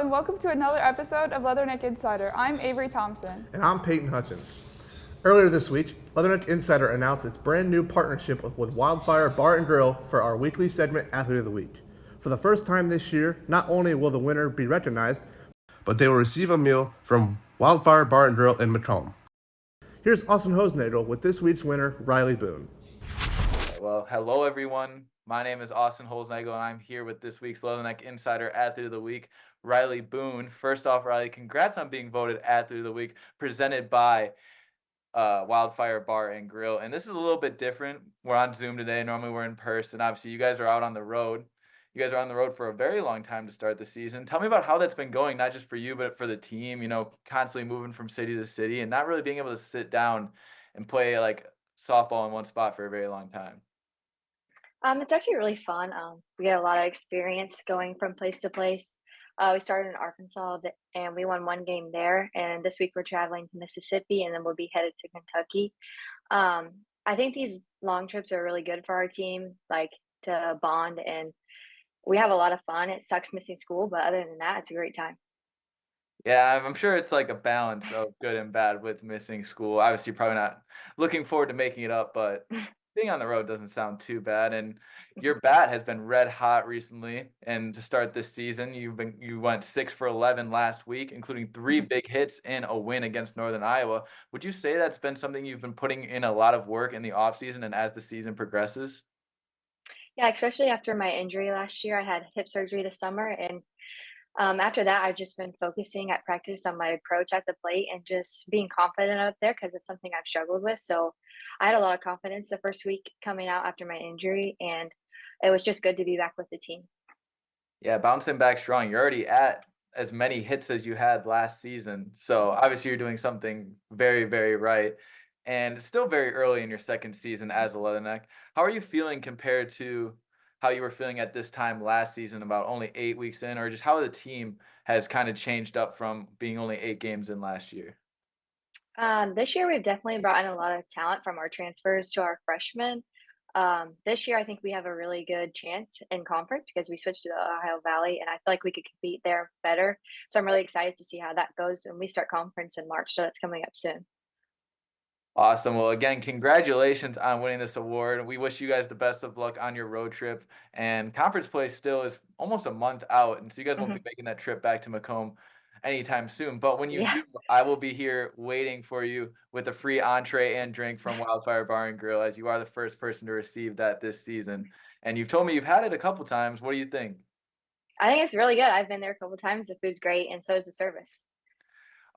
and welcome to another episode of Leatherneck Insider. I'm Avery Thompson. And I'm Peyton Hutchins. Earlier this week, Leatherneck Insider announced its brand new partnership with Wildfire Bar and Grill for our weekly segment, Athlete of the Week. For the first time this year, not only will the winner be recognized, but they will receive a meal from Wildfire Bar and Grill in Macomb. Here's Austin Hosnagel with this week's winner, Riley Boone. Well, hello everyone. My name is Austin Holznagel, and I'm here with this week's Leatherneck Insider Athlete of the Week, Riley Boone. First off, Riley, congrats on being voted Athlete of the Week, presented by Wildfire Bar and Grill. And this is a little bit different. We're on Zoom today. Normally we're in person. Obviously, you guys are out on the road. You guys are on the road for a very long time to start the season. Tell me about how that's been going, not just for you, but for the team, constantly moving from city to city and not really being able to sit down and play like softball in one spot for a very long time. It's actually really fun. We get a lot of experience going from place to place. We started in Arkansas and we won one game there. And this week we're traveling to Mississippi and then we'll be headed to Kentucky. I think these long trips are really good for our team, like to bond, and we have a lot of fun. It sucks missing school, but other than that, it's a great time. Yeah, I'm sure it's like a balance of good and bad with missing school. Obviously, probably not looking forward to making it up, but being on the road doesn't sound too bad. And your bat has been red hot recently. And to start this season, you went 6 for 11 last week, including 3 big hits and a win against Northern Iowa. Would you say that's been something you've been putting in a lot of work in the offseason and as the season progresses? Yeah, especially after my injury last year. I had hip surgery this summer, and after that, I've just been focusing at practice on my approach at the plate and just being confident out there because it's something I've struggled with. So I had a lot of confidence the first week coming out after my injury, and it was just good to be back with the team. Yeah, bouncing back strong. You're already at as many hits as you had last season. So obviously you're doing something very, very right. And it's still very early in your second season as a Leatherneck. How are you feeling compared to how you were feeling at this time last season, about only 8 weeks in, or just how the team has kind of changed up from being only 8 games in last year? This year, we've definitely brought in a lot of talent from our transfers to our freshmen. This year, I think we have a really good chance in conference because we switched to the Ohio Valley, and I feel like we could compete there better. So I'm really excited to see how that goes when we start conference in March. So that's coming up soon. Awesome. Well, again, congratulations on winning this award. We wish you guys the best of luck on your road trip. And conference play still is almost a month out, and so you guys won't be Hmm. making that trip back to Macomb anytime soon. But when you Yeah. do, I will be here waiting for you with a free entree and drink from Wildfire Bar and Grill, as you are the first person to receive that this season. And you've told me you've had it a couple times. What do you think? I think it's really good. I've been there a couple times. The food's great, and so is the service.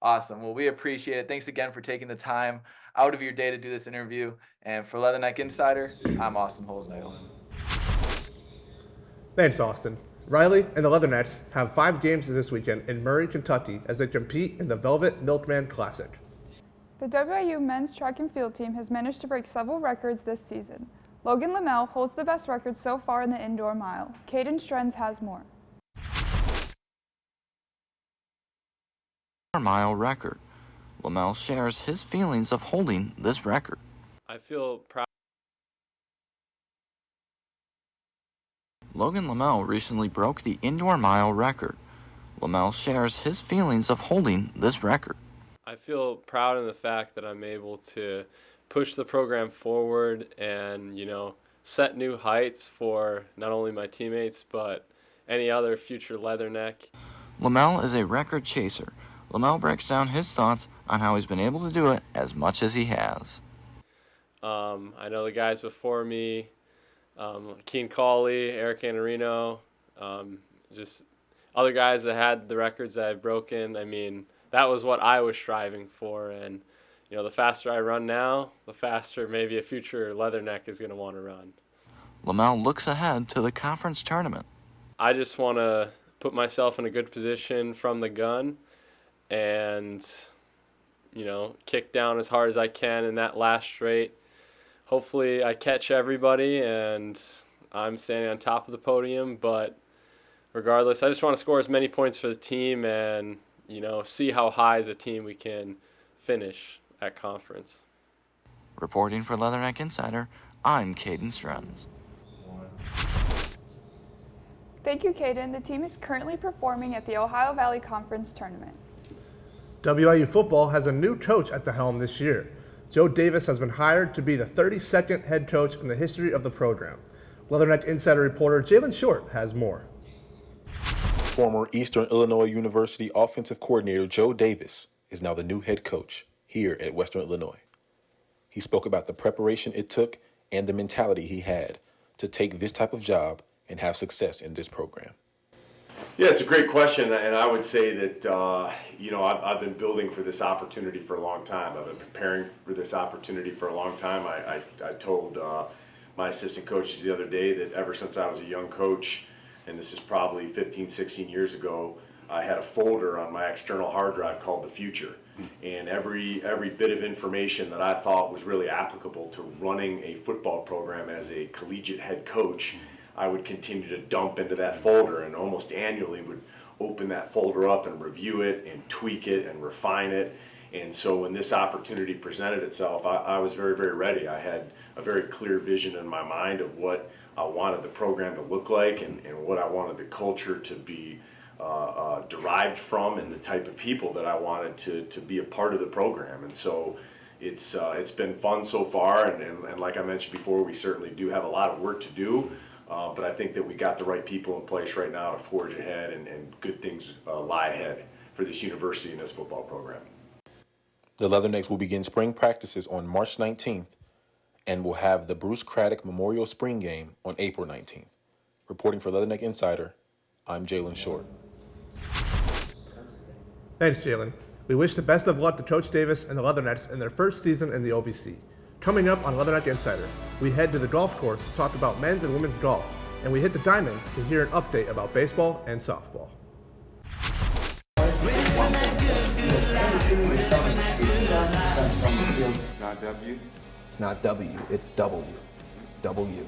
Awesome. Well, we appreciate it. Thanks again for taking the time out of your day to do this interview. And for Leatherneck Insider, I'm Austin Holznail. Thanks, Austin. Riley and the Leathernecks have 5 games this weekend in Murray, Kentucky as they compete in the Velvet Milkman Classic. The WIU men's track and field team has managed to break several records this season. Logan Lamel holds the best record so far in the indoor mile. Caden Strenz has more. Mile record. Lamel shares his feelings of holding this record. I feel proud. Logan Lamel recently broke the indoor mile record. Lamel shares his feelings of holding this record. I feel proud in the fact that I'm able to push the program forward and, set new heights for not only my teammates, but any other future Leatherneck. Lamel is a record chaser. Lamel breaks down his thoughts on how he's been able to do it as much as he has. I know the guys before me, Keen Cawley, Eric Anarino, just other guys that had the records that I've broken. I mean, that was what I was striving for. And, the faster I run now, the faster maybe a future Leatherneck is going to want to run. Lamel looks ahead to the conference tournament. I just want to put myself in a good position from the gun and, kick down as hard as I can in that last straight. Hopefully I catch everybody and I'm standing on top of the podium, but regardless, I just want to score as many points for the team and, see how high as a team we can finish at conference. Reporting for Leatherneck Insider, I'm Caden Strenz. Thank you, Caden. The team is currently performing at the Ohio Valley Conference Tournament. WIU football has a new coach at the helm this year. Joe Davis has been hired to be the 32nd head coach in the history of the program. Leatherneck Insider reporter Jalen Short has more. Former Eastern Illinois University offensive coordinator Joe Davis is now the new head coach here at Western Illinois. He spoke about the preparation it took and the mentality he had to take this type of job and have success in this program. Yeah, it's a great question, and I would say that, I've been building for this opportunity for a long time. I've been preparing for this opportunity for a long time. I told my assistant coaches the other day that ever since I was a young coach, and this is probably 15, 16 years ago, I had a folder on my external hard drive called The Future. And every bit of information that I thought was really applicable to running a football program as a collegiate head coach, I would continue to dump into that folder, and almost annually would open that folder up and review it and tweak it and refine it. And so when this opportunity presented itself, I was very, very ready. I had a very clear vision in my mind of what I wanted the program to look like and what I wanted the culture to be derived from, and the type of people that I wanted to be a part of the program. And so it's been fun so far, and like I mentioned before, we certainly do have a lot of work to do. But I think that we got the right people in place right now to forge ahead, and good things lie ahead for this university and this football program. The Leathernecks will begin spring practices on March 19th and will have the Bruce Craddock Memorial Spring Game on April 19th. Reporting for Leatherneck Insider, I'm Jalen Short. Thanks, Jalen. We wish the best of luck to Coach Davis and the Leathernecks in their first season in the OVC. Coming up on Leatherneck Insider, we head to the golf course to talk about men's and women's golf, and we hit the diamond to hear an update about baseball and softball. Not W? It's not W, it's W. W.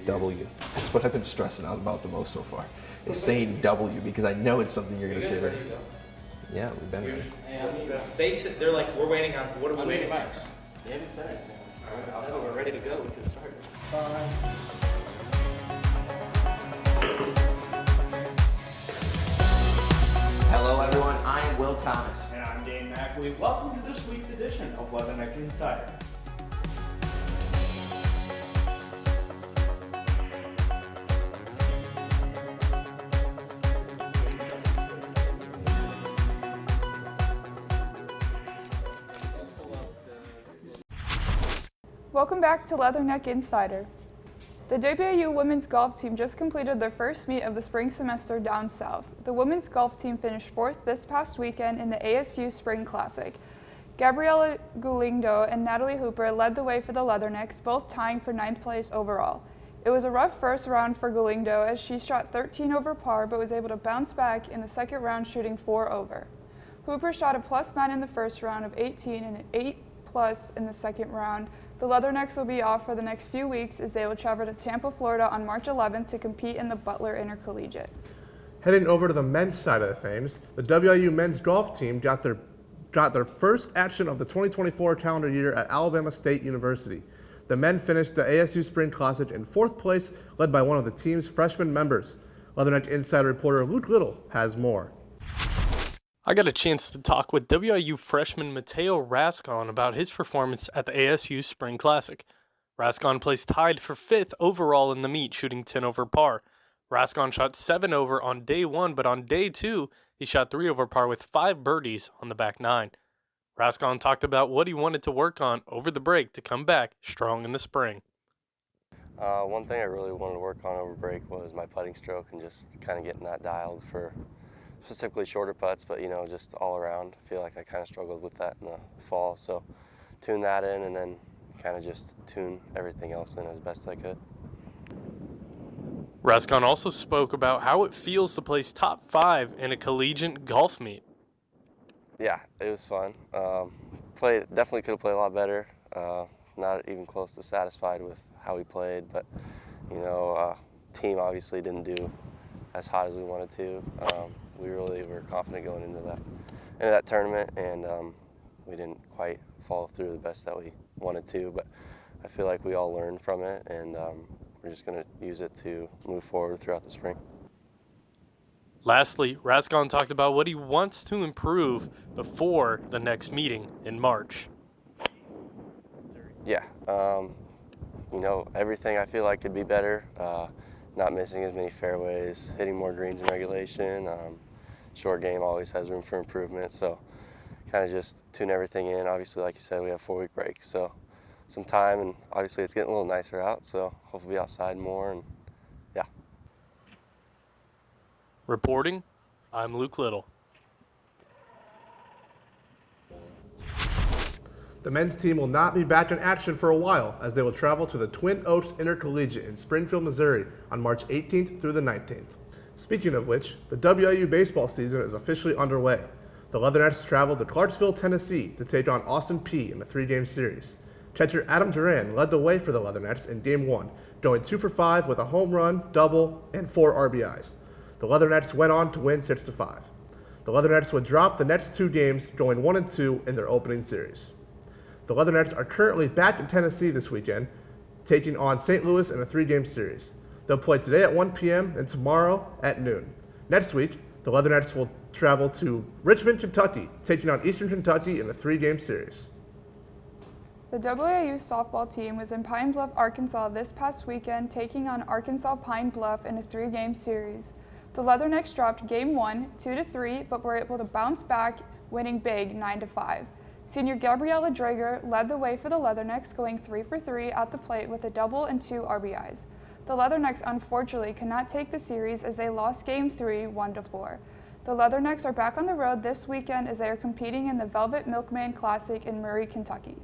W. That's what I've been stressing out about the most so far. It's saying W because I know it's something you're going to say there. Yeah, we've been there. They're like, we're waiting on, what are we waiting on? They haven't said anything. So we're ready to go, we can start. Hello everyone, I am Will Thomas. And I'm Dane Mackley. Welcome to this week's edition of Leatherneck Insider. Welcome back to Leatherneck Insider. The WIU women's golf team just completed their first meet of the spring semester down south. The women's golf team finished 4th this past weekend in the ASU Spring Classic. Gabriela Gulindo and Natalie Hooper led the way for the Leathernecks, both tying for 9th place overall. It was a rough first round for Gulindo as she shot 13 over par but was able to bounce back in the second round shooting 4 over. Hooper shot a +9 in the first round of 18 and an 8+ in the second round. The Leathernecks will be off for the next few weeks as they will travel to Tampa, Florida on March 11th to compete in the Butler Intercollegiate. Heading over to the men's side of the things, the WIU men's golf team got their first action of the 2024 calendar year at Alabama State University. The men finished the ASU Spring Classic in 4th place, led by one of the team's freshman members. Leatherneck Insider reporter Luke Little has more. I got a chance to talk with WIU freshman Mateo Rascon about his performance at the ASU Spring Classic. Rascon placed tied for 5th overall in the meet, shooting 10 over par. Rascon shot 7 over on day 1, but on day 2, he shot 3 over par with 5 birdies on the back 9. Rascon talked about what he wanted to work on over the break to come back strong in the spring. One thing I really wanted to work on over break was my putting stroke and just kind of getting that dialed for specifically shorter putts, but just all around. I feel like I kind of struggled with that in the fall, so tune that in and then kind of just tune everything else in as best I could. Rascon also spoke about how it feels to place top 5 in a collegiate golf meet. Yeah, it was fun. Definitely could have played a lot better. Not even close to satisfied with how we played, but team obviously didn't do as hot as we wanted to. We really were confident going into that tournament, and we didn't quite follow through the best that we wanted to, but I feel like we all learned from it, and we're just going to use it to move forward throughout the spring. Lastly, Rascon talked about what he wants to improve before the next meeting in March. Yeah, everything I feel like could be better. Not missing as many fairways, hitting more greens in regulation. Short game always has room for improvement, so kind of just tune everything in. Obviously, like you said, we have a 4-week break, so some time, and obviously it's getting a little nicer out, so hopefully be outside more, and yeah. Reporting, I'm Luke Little. The men's team will not be back in action for a while, as they will travel to the Twin Oaks Intercollegiate in Springfield, Missouri on March 18th through the 19th. Speaking of which, the WIU baseball season is officially underway. The Leathernecks traveled to Clarksville, Tennessee to take on Austin Peay in a 3-game series. Catcher Adam Duran led the way for the Leathernecks in Game 1, going 2 for 5 with a home run, double, and 4 RBIs. The Leathernecks went on to win 6-5. The Leathernecks would drop the next 2 games, going 1-2 in their opening series. The Leathernecks are currently back in Tennessee this weekend, taking on St. Louis in a 3-game series. They'll play today at 1 p.m. and tomorrow at noon. Next week, the Leathernecks will travel to Richmond, Kentucky, taking on Eastern Kentucky in a 3-game series. The WIU softball team was in Pine Bluff, Arkansas this past weekend, taking on Arkansas Pine Bluff in a 3-game series. The Leathernecks dropped Game 1, 2-3, but were able to bounce back, winning big 9-5. Senior Gabriella Drager led the way for the Leathernecks, going 3 for 3 at the plate with a double and 2 RBIs. The Leathernecks unfortunately could not take the series as they lost Game 3, 1-4. The Leathernecks are back on the road this weekend as they are competing in the Velvet Milkman Classic in Murray, Kentucky.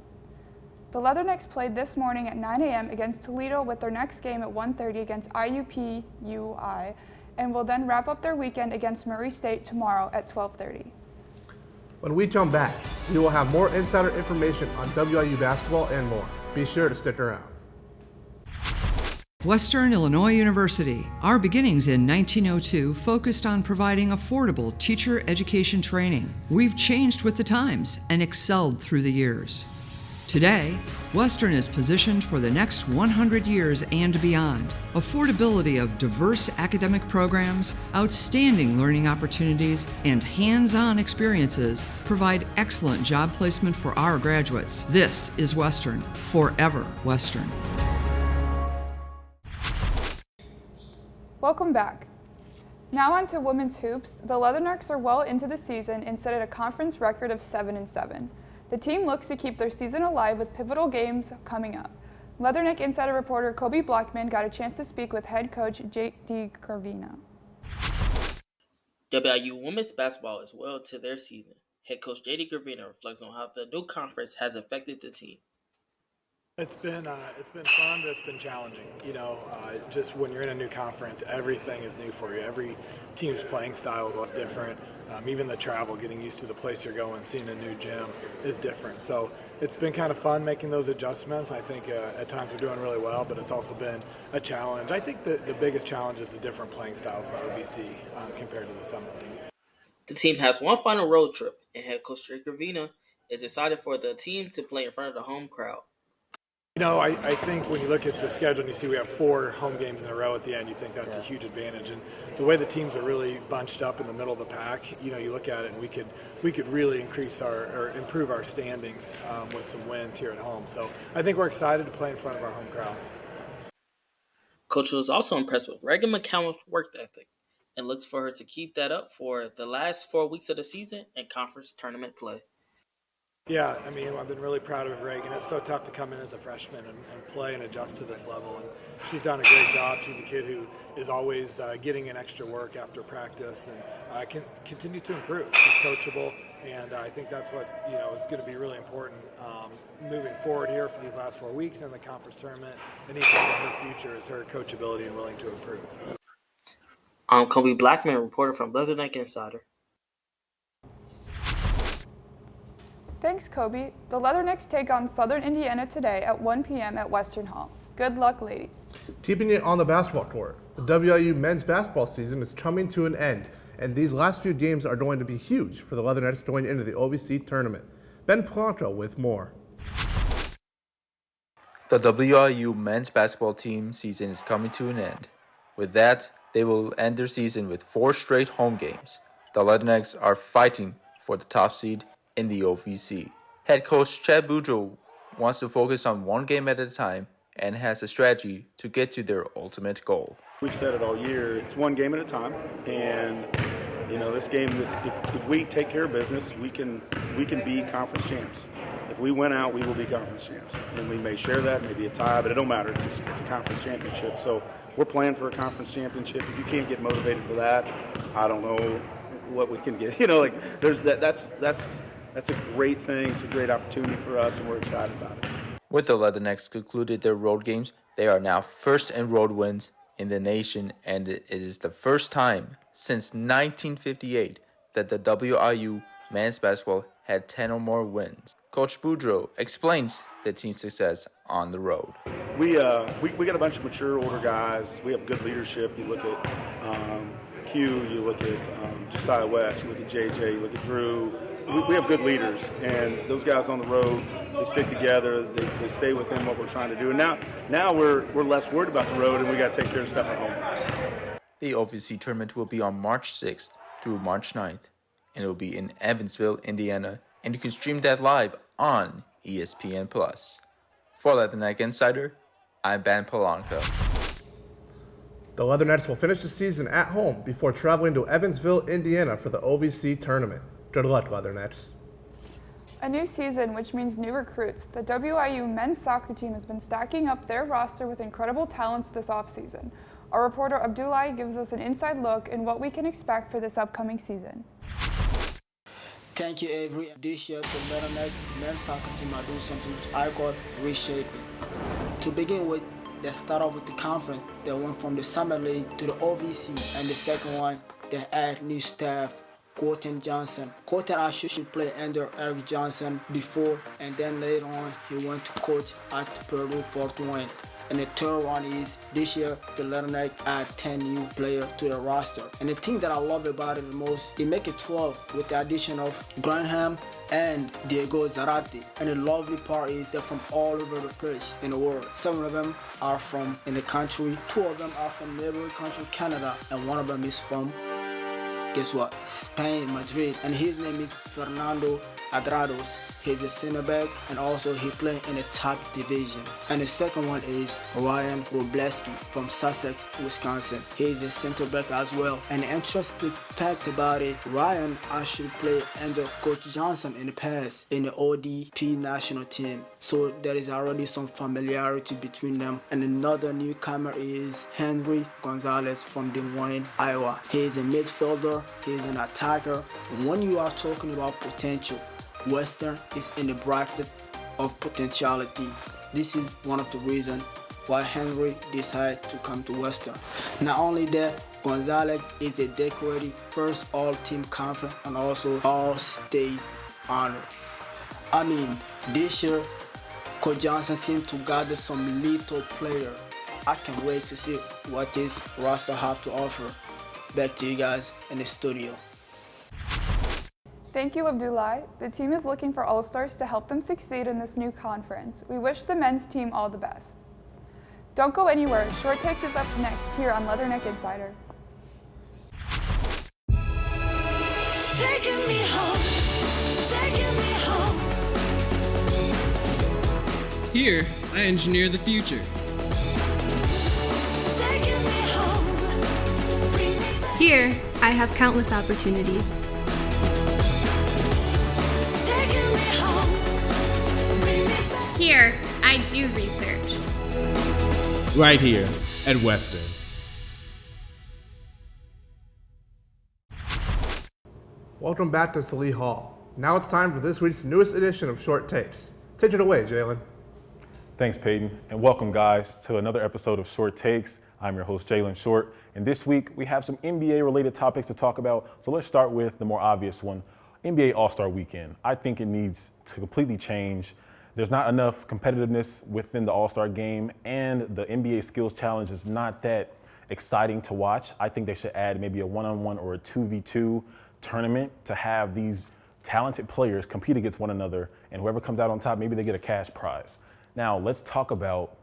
The Leathernecks played this morning at 9 a.m. against Toledo, with their next game at 1:30 against IUP-UI, and will then wrap up their weekend against Murray State tomorrow at 12:30. When we come back, we will have more insider information on WIU basketball and more. Be sure to stick around. Western Illinois University. Our beginnings in 1902 focused on providing affordable teacher education training. We've changed with the times and excelled through the years. Today, Western is positioned for the next 100 years and beyond. Affordability of diverse academic programs, outstanding learning opportunities, and hands-on experiences provide excellent job placement for our graduates. This is Western, forever Western. Welcome back. Now on to women's hoops. The Leathernecks are well into the season and set at a conference record of 7-7. The team looks to keep their season alive with pivotal games coming up. Leatherneck insider reporter Kobe Blackman got a chance to speak with head coach J.D. Carvino. WIU women's basketball is well into their season. Head coach J.D. Carvino reflects on how the new conference has affected the team. It's been fun, but it's been challenging. Just when you're in a new conference, everything is new for you. Every team's playing style is different. Even the travel, getting used to the place you're going, seeing a new gym is different. So it's been kind of fun making those adjustments. I think at times we're doing really well, but it's also been a challenge. I think the biggest challenge is the different playing styles that OBC compared to the Summit League. The team has one final road trip, and head coach J.D. Carvino is excited for the team to play in front of the home crowd. I think when you look at the schedule and you see we have 4 home games in a row at the end, you think that's a huge advantage. And the way the teams are really bunched up in the middle of the pack, you look at it and we could really improve our standings with some wins here at home. So I think we're excited to play in front of our home crowd. Coach was also impressed with Reagan McCallum's work ethic and looks for her to keep that up for the last 4 weeks of the season and conference tournament play. Yeah, I've been really proud of Reagan. It's so tough to come in as a freshman and play and adjust to this level. And she's done a great job. She's a kid who is always getting in extra work after practice and can continue to improve. She's coachable, and I think that's what is going to be really important moving forward here for these last 4 weeks in the conference tournament. And even in her future is her coachability and willing to improve. I'm Kobe Blackman, reporter from Leatherneck Insider. Thanks, Kobe. The Leathernecks take on Southern Indiana today at 1 p.m. at Western Hall. Good luck, ladies. Keeping it on the basketball court, the WIU men's basketball season is coming to an end, and these last few games are going to be huge for the Leathernecks going into the OVC tournament. Ben Polanco with more. The WIU men's basketball team season is coming to an end. With that, they will end their season with 4 straight home games. The Leathernecks are fighting for the top seed in the OVC. Head coach Chad Boudreaux wants to focus on one game at a time and has a strategy to get to their ultimate goal. We've said it all year, it's one game at a time, and this game, if we take care of business, we can be conference champs. If we win out, we will be conference champs, and we may share that, maybe a tie, but it don't matter. It's a conference championship, so we're playing for a conference championship. If you can't get motivated for that, I don't know what we can get. That's a great thing. It's a great opportunity for us, and we're excited about it. With the Leathernecks concluded their road games, they are now first in road wins in the nation, and it is the first time since 1958 that the WIU men's basketball had 10 or more wins. Coach Boudreaux explains the team's success on the road. We got a bunch of mature older guys. We have good leadership. You look at Q, you look at Josiah West, you look at JJ, you look at Drew. We have good leaders, and those guys on the road, they stick together, they stay within what we're trying to do. And now we're less worried about the road, and we got to take care of stuff at home. The OVC tournament will be on March 6th through March 9th, and it will be in Evansville, Indiana, and you can stream that live on ESPN+. For Leatherneck Insider, I'm Ben Polanco. The Leathernecks will finish the season at home before traveling to Evansville, Indiana for the OVC tournament. Good luck, Leathernecks. A new season, which means new recruits, the WIU men's soccer team has been stacking up their roster with incredible talents this offseason. Our reporter Abdullah gives us an inside look in what we can expect for this upcoming season. Thank you, Avery. This year, the Leatherneck men's soccer team are doing something which I call reshaping. To begin with, they start off with the conference. They went from the Summer League to the OVC, and the second one, they add new staff. Colton Johnson. Colton actually played under Eric Johnson before, and then later on he went to coach at Purdue Fort Wayne. And the third one is this year the Leatherneck add 10 new players to the roster. And the thing that I love about it the most, they make it 12 with the addition of Granham and Diego Zarate. And the lovely part is they're from all over the place in the world. 7 of them are from in the country, 2 of them are from neighboring country Canada, and 1 of them is from, guess what? Spain, Madrid. And his name is Fernando Adrados. He's a center back, and also he playing in the top division. And the second one is Ryan Robleski from Sussex, Wisconsin. He's a center back as well. And the interesting fact about it, Ryan actually played under Coach Johnson in the past in the ODP national team. So there is already some familiarity between them. And another newcomer is Henry Gonzalez from Des Moines, Iowa. He's a midfielder, he's an attacker. When you are talking about potential, Western is in the bracket of potentiality. This is one of the reasons why Henry decided to come to Western. Not only that, Gonzalez is a decorated first all-team conference and also all-state honor. I mean, this year, Coach Johnson seemed to gather some lethal players. I can't wait to see what this roster have to offer. Back to you guys in the studio. Thank you, Abdullah. The team is looking for all-stars to help them succeed in this new conference. We wish the men's team all the best. Don't go anywhere. Short Takes is up next here on Leatherneck Insider. Taking me home, taking me home. Here, I engineer the future. Taking me home. Bring me back. Here, I have countless opportunities. Taking me home. Bring me back. Here, I do research. Right here at Western. Welcome back to Salee Hall. Now it's time for this week's newest edition of Short Takes. Take it away, Jalen. Thanks, Peyton, and welcome, guys, to another episode of Short Takes. I'm your host, Jalen Short, and this week we have some NBA-related topics to talk about, so let's start with the more obvious one, NBA All-Star Weekend. I think it needs to completely change. There's not enough competitiveness within the All-Star game, and the NBA Skills Challenge is not that exciting to watch. I think they should add maybe a one-on-one or a 2v2 tournament to have these talented players compete against one another, and whoever comes out on top, maybe they get a cash prize. Now, let's talk about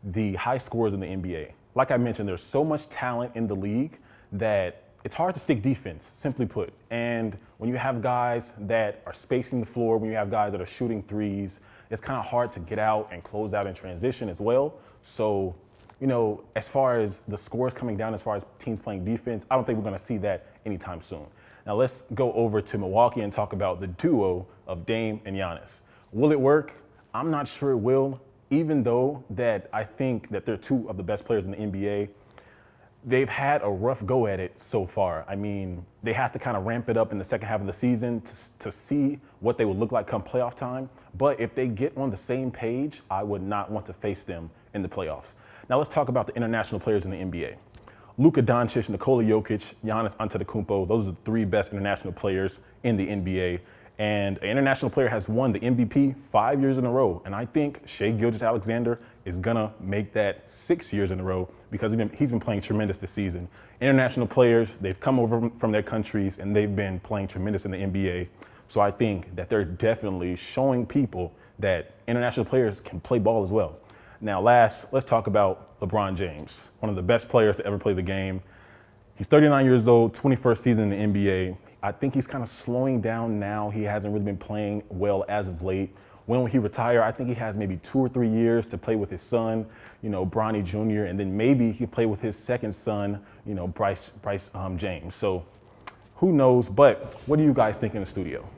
the high scores in the NBA. like I mentioned, there's so much talent in the league that it's hard to stick defense, simply put. And when you have guys that are spacing the floor, when you have guys that are shooting threes, it's kind of hard to get out and close out in transition as well. So, you know, as far as the scores coming down, as far as teams playing defense, I don't think we're going to see that anytime soon. Now let's go over to Milwaukee and talk about the duo of Dame and Giannis. Will it work? I'm not sure it will, even though that I think that they're two of the best players in the NBA. They've had a rough go at it so far. I mean, they have to kind of ramp it up in the second half of the season to see what they would look like come playoff time. But if they get on the same page, I would not want to face them in the playoffs. Now let's talk about the international players in the NBA. Luka Doncic, Nikola Jokic, Giannis Antetokounmpo, those are the three best international players in the NBA. And an international player has won the MVP 5 years in a row. And I think Shai Gilgeous-Alexander is gonna make that 6 years in a row because he's been playing tremendous this season. International players, they've come over from their countries and they've been playing tremendous in the NBA. So I think that they're definitely showing people that international players can play ball as well. Now last, let's talk about LeBron James, one of the best players to ever play the game. He's 39 years old, 21st season in the NBA. I think he's kind of slowing down now. He hasn't really been playing well as of late. When will he retire? I think he has maybe 2 or 3 years to play with his son, you know, Bronny Jr., and then maybe he can play with his second son, you know, Bryce James. So who knows? But what do you guys think in the studio?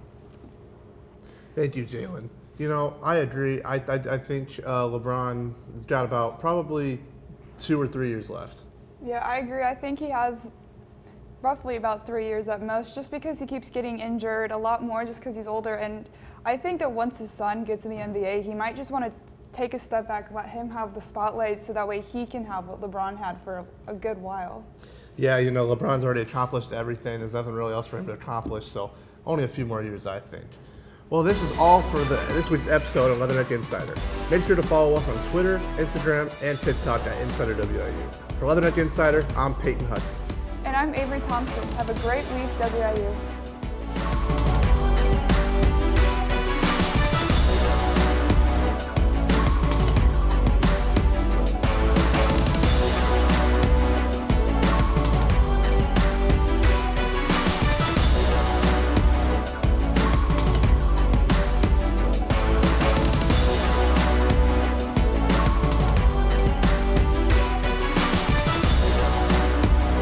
Thank you, Jalen. You know, I agree. I think LeBron has got about probably 2 or 3 years left. Yeah, I agree. I think he has roughly about 3 years at most, just because he keeps getting injured a lot more just because he's older. And I think that once his son gets in the NBA, he might just want to take a step back, let him have the spotlight so that way he can have what LeBron had for a good while. Yeah, you know, LeBron's already accomplished everything. There's nothing really else for him to accomplish, so only a few more years, I think. Well, this is all for this week's episode of Leatherneck Insider. Make sure to follow us on Twitter, Instagram, and TikTok at InsiderWIU. For Leatherneck Insider, I'm Peyton Hutchins. And I'm Avery Thompson. Have a great week, WIU.